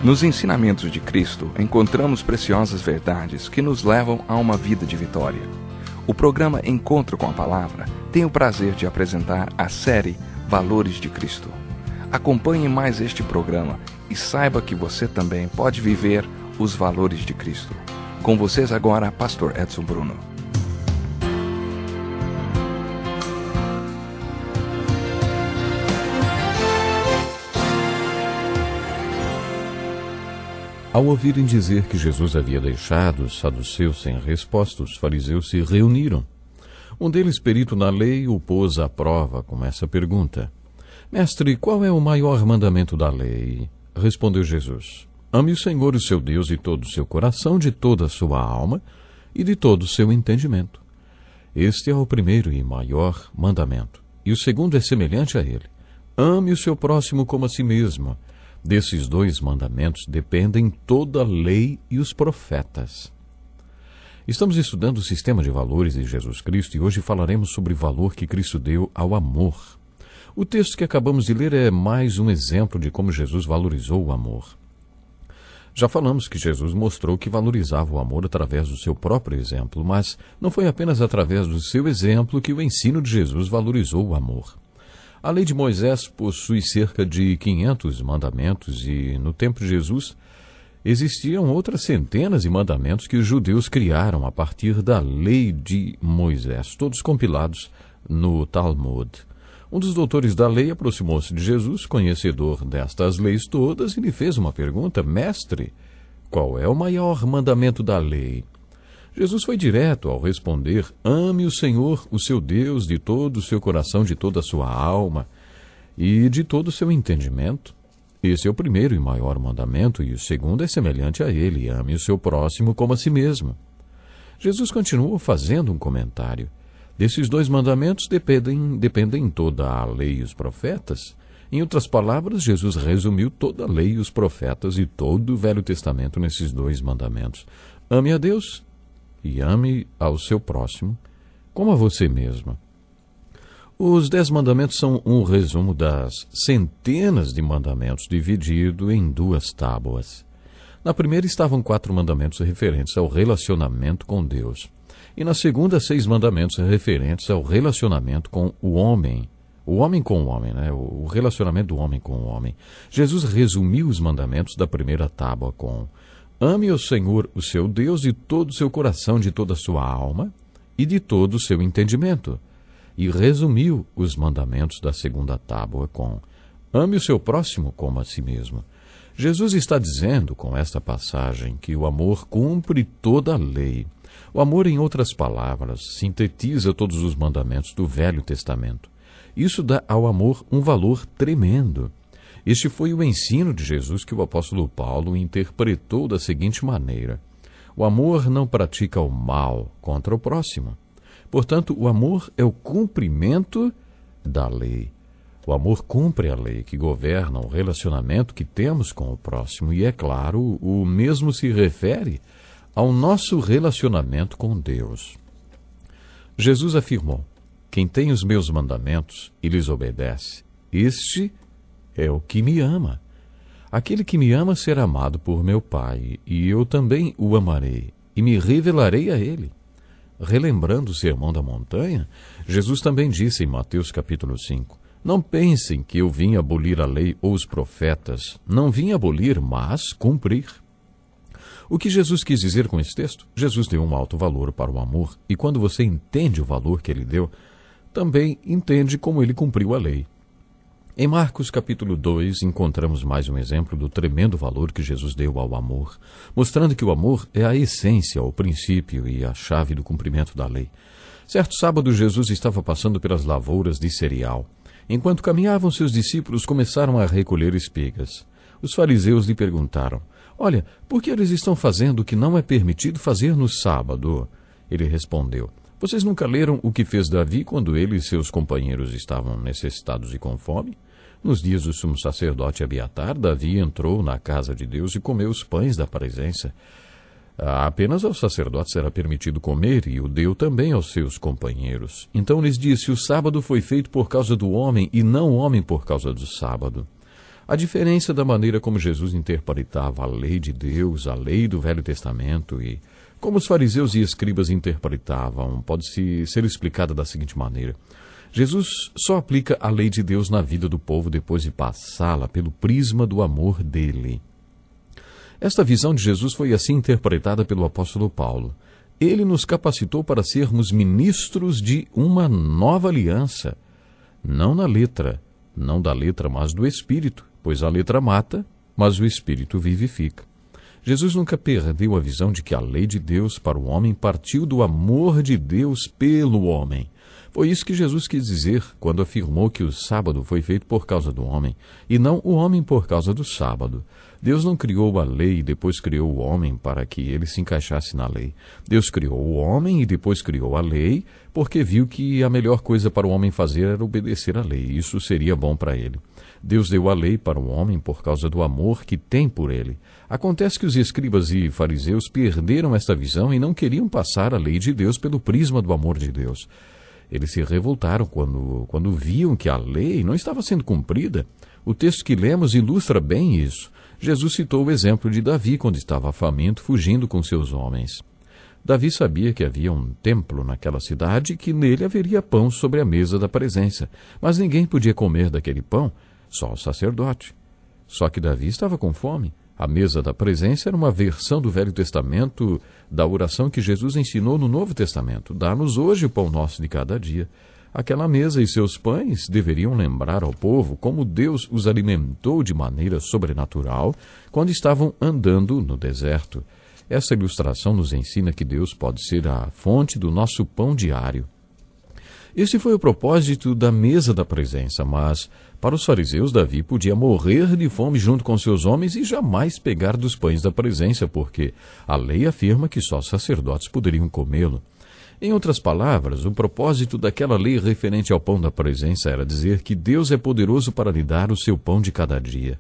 Nos ensinamentos de Cristo, encontramos preciosas verdades que nos levam a uma vida de vitória. O programa Encontro com a Palavra tem o prazer de apresentar a série Valores de Cristo. Acompanhe mais este programa e saiba que você também pode viver os valores de Cristo. Com vocês agora, Pastor Edson Bruno. Ao ouvirem dizer que Jesus havia deixado os saduceus sem resposta, os fariseus se reuniram. Um deles, perito na lei, o pôs à prova com essa pergunta: Mestre, qual é o maior mandamento da lei? Respondeu Jesus: Ame o Senhor, o seu Deus, de todo o seu coração, de toda a sua alma e de todo o seu entendimento. Este é o primeiro e maior mandamento. E o segundo é semelhante a ele: ame o seu próximo como a si mesmo. Desses dois mandamentos dependem toda a lei e os profetas. Estamos estudando o sistema de valores de Jesus Cristo e hoje falaremos sobre o valor que Cristo deu ao amor. O texto que acabamos de ler é mais um exemplo de como Jesus valorizou o amor. Já falamos que Jesus mostrou que valorizava o amor através do seu próprio exemplo, mas não foi apenas através do seu exemplo que o ensino de Jesus valorizou o amor. A lei de Moisés possui cerca de 500 mandamentos e, no tempo de Jesus, existiam outras centenas de mandamentos que os judeus criaram a partir da lei de Moisés, todos compilados no Talmud. Um dos doutores da lei aproximou-se de Jesus, conhecedor destas leis todas, e lhe fez uma pergunta: Mestre, qual é o maior mandamento da lei? Jesus foi direto ao responder: ame o Senhor, o seu Deus, de todo o seu coração, de toda a sua alma e de todo o seu entendimento. Esse é o primeiro e maior mandamento, e o segundo é semelhante a ele: ame o seu próximo como a si mesmo. Jesus continuou fazendo um comentário: desses dois mandamentos dependem toda a lei e os profetas. Em outras palavras, Jesus resumiu toda a lei e os profetas e todo o Velho Testamento nesses dois mandamentos: ame a Deus e ame ao seu próximo como a você mesmo. Os 10 mandamentos são um resumo das centenas de mandamentos dividido em 2 tábuas. Na primeira estavam 4 mandamentos referentes ao relacionamento com Deus. E na segunda, 6 mandamentos referentes ao relacionamento com o homem. O homem com o homem, né? O relacionamento do homem com o homem. Jesus resumiu os mandamentos da primeira tábua com: ame o Senhor, o seu Deus, de todo o seu coração, de toda a sua alma e de todo o seu entendimento. E resumiu os mandamentos da segunda tábua com: ame o seu próximo como a si mesmo. Jesus está dizendo com esta passagem que o amor cumpre toda a lei. O amor, em outras palavras, sintetiza todos os mandamentos do Velho Testamento. Isso dá ao amor um valor tremendo. Este foi o ensino de Jesus que o apóstolo Paulo interpretou da seguinte maneira: o amor não pratica o mal contra o próximo. Portanto, o amor é o cumprimento da lei. O amor cumpre a lei que governa o relacionamento que temos com o próximo e, é claro, o mesmo se refere ao nosso relacionamento com Deus. Jesus afirmou: quem tem os meus mandamentos e lhes obedece, este é o que me ama. Aquele que me ama será amado por meu Pai, e eu também o amarei, e me revelarei a ele. Relembrando o Sermão da Montanha, Jesus também disse em Mateus capítulo 5, não pensem que eu vim abolir a lei ou os profetas. Não vim abolir, mas cumprir. O que Jesus quis dizer com esse texto? Jesus deu um alto valor para o amor, e quando você entende o valor que ele deu, também entende como ele cumpriu a lei. Em Marcos capítulo 2, encontramos mais um exemplo do tremendo valor que Jesus deu ao amor, mostrando que o amor é a essência, o princípio e a chave do cumprimento da lei. Certo sábado, Jesus estava passando pelas lavouras de cereal. Enquanto caminhavam, seus discípulos começaram a recolher espigas. Os fariseus lhe perguntaram: olha, por que eles estão fazendo o que não é permitido fazer no sábado? Ele respondeu: vocês nunca leram o que fez Davi quando ele e seus companheiros estavam necessitados e com fome? Nos dias do sumo sacerdote Abiatar, Davi entrou na casa de Deus e comeu os pães da presença. Apenas aos sacerdotes era permitido comer, e o deu também aos seus companheiros. Então lhes disse: o sábado foi feito por causa do homem, e não o homem por causa do sábado. A diferença da maneira como Jesus interpretava a lei de Deus, a lei do Velho Testamento e como os fariseus e escribas interpretavam pode ser explicada da seguinte maneira. Jesus só aplica a lei de Deus na vida do povo depois de passá-la pelo prisma do amor dele. Esta visão de Jesus foi assim interpretada pelo apóstolo Paulo. Ele nos capacitou para sermos ministros de uma nova aliança, não na letra, não da letra, mas do Espírito, pois a letra mata, mas o Espírito vivifica. Jesus nunca perdeu a visão de que a lei de Deus para o homem partiu do amor de Deus pelo homem. Foi isso que Jesus quis dizer quando afirmou que o sábado foi feito por causa do homem, e não o homem por causa do sábado. Deus não criou a lei e depois criou o homem para que ele se encaixasse na lei. Deus criou o homem e depois criou a lei, porque viu que a melhor coisa para o homem fazer era obedecer à lei. Isso seria bom para ele. Deus deu a lei para o homem por causa do amor que tem por ele. Acontece que os escribas e fariseus perderam esta visão e não queriam passar a lei de Deus pelo prisma do amor de Deus. Eles se revoltaram quando viam que a lei não estava sendo cumprida. O texto que lemos ilustra bem isso. Jesus citou o exemplo de Davi quando estava faminto, fugindo com seus homens. Davi sabia que havia um templo naquela cidade e que nele haveria pão sobre a mesa da presença. Mas ninguém podia comer daquele pão, só o sacerdote. Só que Davi estava com fome. A mesa da presença era uma versão do Velho Testamento da oração que Jesus ensinou no Novo Testamento. Dá-nos hoje o pão nosso de cada dia. Aquela mesa e seus pães deveriam lembrar ao povo como Deus os alimentou de maneira sobrenatural quando estavam andando no deserto. Essa ilustração nos ensina que Deus pode ser a fonte do nosso pão diário. Esse foi o propósito da mesa da presença, mas para os fariseus Davi podia morrer de fome junto com seus homens e jamais pegar dos pães da presença, porque a lei afirma que só os sacerdotes poderiam comê-lo. Em outras palavras, o propósito daquela lei referente ao pão da presença era dizer que Deus é poderoso para lhe dar o seu pão de cada dia.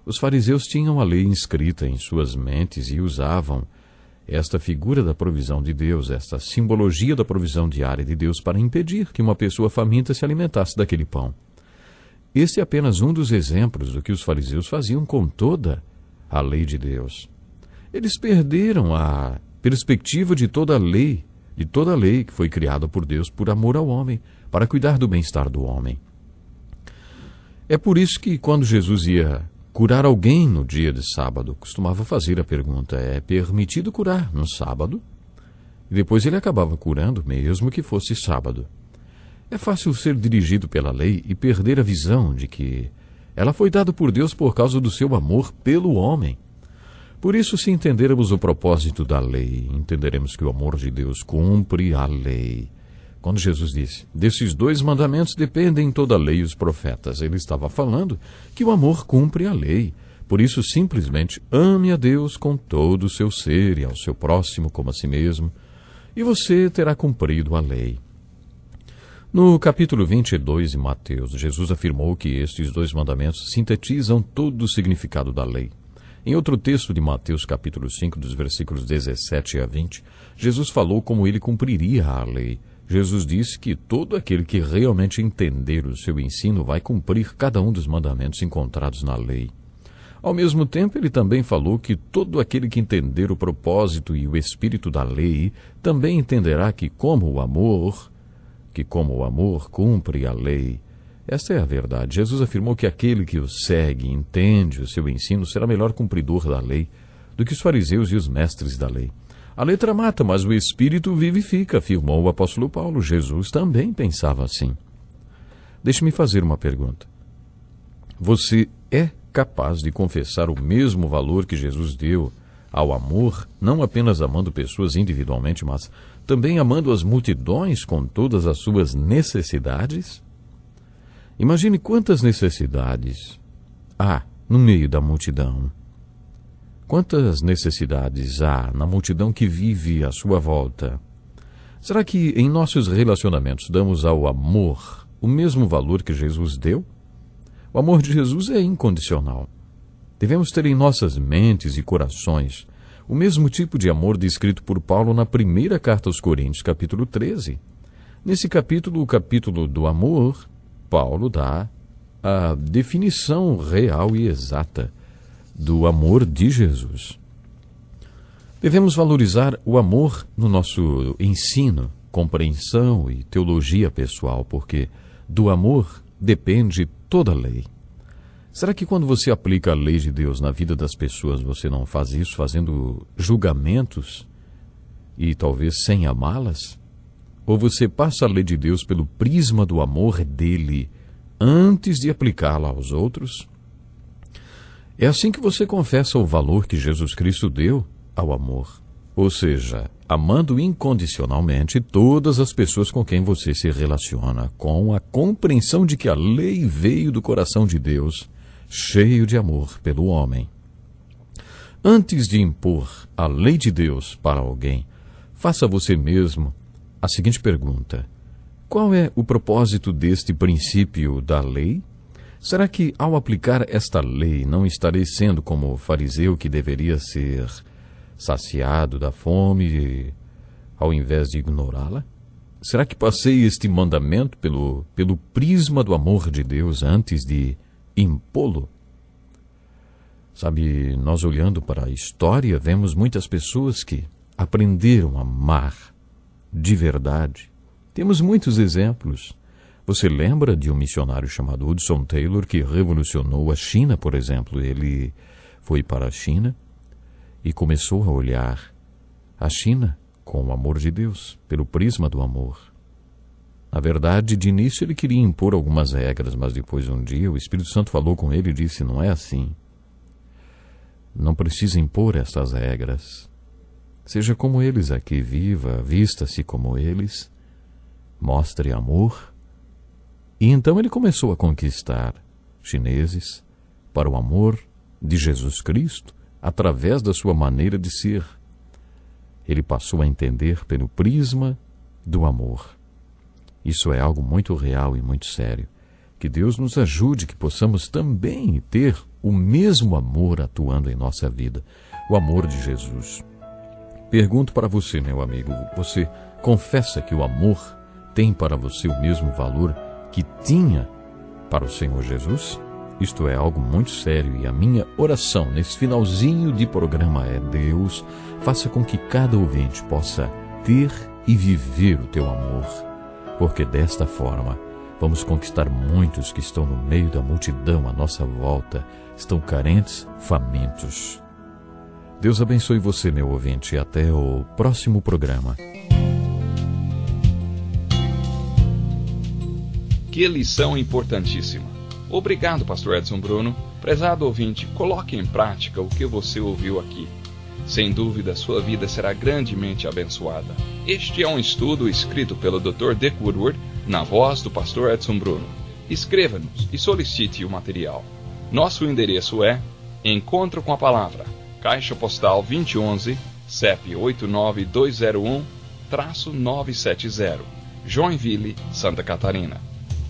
Os fariseus tinham a lei inscrita em suas mentes e usavam esta figura da provisão de Deus, esta simbologia da provisão diária de Deus para impedir que uma pessoa faminta se alimentasse daquele pão. Este é apenas um dos exemplos do que os fariseus faziam com toda a lei de Deus. Eles perderam a perspectiva de toda a lei que foi criada por Deus por amor ao homem, para cuidar do bem-estar do homem. É por isso que quando Jesus ia curar alguém no dia de sábado, costumava fazer a pergunta, é permitido curar no sábado? E depois ele acabava curando, mesmo que fosse sábado. É fácil ser dirigido pela lei e perder a visão de que ela foi dada por Deus por causa do seu amor pelo homem. Por isso, se entendermos o propósito da lei, entenderemos que o amor de Deus cumpre a lei. Quando Jesus disse, desses 2 mandamentos dependem toda a lei e os profetas, ele estava falando que o amor cumpre a lei. Por isso, simplesmente ame a Deus com todo o seu ser e ao seu próximo como a si mesmo, e você terá cumprido a lei. No capítulo 22 de Mateus, Jesus afirmou que estes 2 mandamentos sintetizam todo o significado da lei. Em outro texto de Mateus, capítulo 5, dos versículos 17 a 20, Jesus falou como ele cumpriria a lei. Jesus disse que todo aquele que realmente entender o seu ensino vai cumprir cada um dos mandamentos encontrados na lei. Ao mesmo tempo, ele também falou que todo aquele que entender o propósito e o espírito da lei também entenderá que como o amor cumpre a lei. Esta é a verdade. Jesus afirmou que aquele que o segue, entende o seu ensino, será melhor cumpridor da lei do que os fariseus e os mestres da lei. A letra mata, mas o Espírito vivifica, afirmou o apóstolo Paulo. Jesus também pensava assim. Deixe-me fazer uma pergunta. Você é capaz de confessar o mesmo valor que Jesus deu ao amor, não apenas amando pessoas individualmente, mas também amando as multidões com todas as suas necessidades? Imagine quantas necessidades há no meio da multidão. Quantas necessidades há na multidão que vive à sua volta? Será que em nossos relacionamentos damos ao amor o mesmo valor que Jesus deu? O amor de Jesus é incondicional. Devemos ter em nossas mentes e corações o mesmo tipo de amor descrito por Paulo na primeira carta aos Coríntios, capítulo 13. Nesse capítulo, o capítulo do amor, Paulo dá a definição real e exata do amor de Jesus. Devemos valorizar o amor no nosso ensino, compreensão e teologia pessoal, porque do amor depende toda a lei. Será que quando você aplica a lei de Deus na vida das pessoas, você não faz isso fazendo julgamentos e talvez sem amá-las? Ou você passa a lei de Deus pelo prisma do amor dele antes de aplicá-la aos outros? É assim que você confessa o valor que Jesus Cristo deu ao amor. Ou seja, amando incondicionalmente todas as pessoas com quem você se relaciona, com a compreensão de que a lei veio do coração de Deus, cheio de amor pelo homem. Antes de impor a lei de Deus para alguém, faça você mesmo a seguinte pergunta: qual é o propósito deste princípio da lei? Será que, ao aplicar esta lei, não estarei sendo como o fariseu que deveria ser saciado da fome ao invés de ignorá-la? Será que passei este mandamento pelo prisma do amor de Deus antes de impô-lo? Sabe, nós olhando para a história, vemos muitas pessoas que aprenderam a amar de verdade. Temos muitos exemplos. Você lembra de um missionário chamado Hudson Taylor que revolucionou a China, por exemplo? Ele foi para a China e começou a olhar a China com o amor de Deus, pelo prisma do amor. Na verdade, de início ele queria impor algumas regras, mas depois um dia o Espírito Santo falou com ele e disse: não é assim. Não precisa impor estas regras. Seja como eles aqui, viva, vista-se como eles, mostre amor. E então ele começou a conquistar chineses para o amor de Jesus Cristo através da sua maneira de ser. Ele passou a entender pelo prisma do amor. Isso é algo muito real e muito sério. Que Deus nos ajude, que possamos também ter o mesmo amor atuando em nossa vida, o amor de Jesus. Pergunto para você, meu amigo, você confessa que o amor tem para você o mesmo valor que tinha para o Senhor Jesus? Isto é algo muito sério e a minha oração nesse finalzinho de programa é: Deus, faça com que cada ouvinte possa ter e viver o teu amor, porque desta forma vamos conquistar muitos que estão no meio da multidão à nossa volta, estão carentes, famintos. Deus abençoe você, meu ouvinte, e até o próximo programa. Que lição importantíssima. Obrigado, pastor Edson Bruno. Prezado ouvinte, coloque em prática o que você ouviu aqui. Sem dúvida, sua vida será grandemente abençoada. Este é um estudo escrito pelo Dr. Dick Woodward, na voz do pastor Edson Bruno. Escreva-nos e solicite o material. Nosso endereço é Encontro com a Palavra, Caixa Postal 2011, CEP 89201-970, Joinville, Santa Catarina.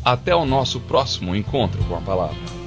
Até o nosso próximo encontro com a Palavra.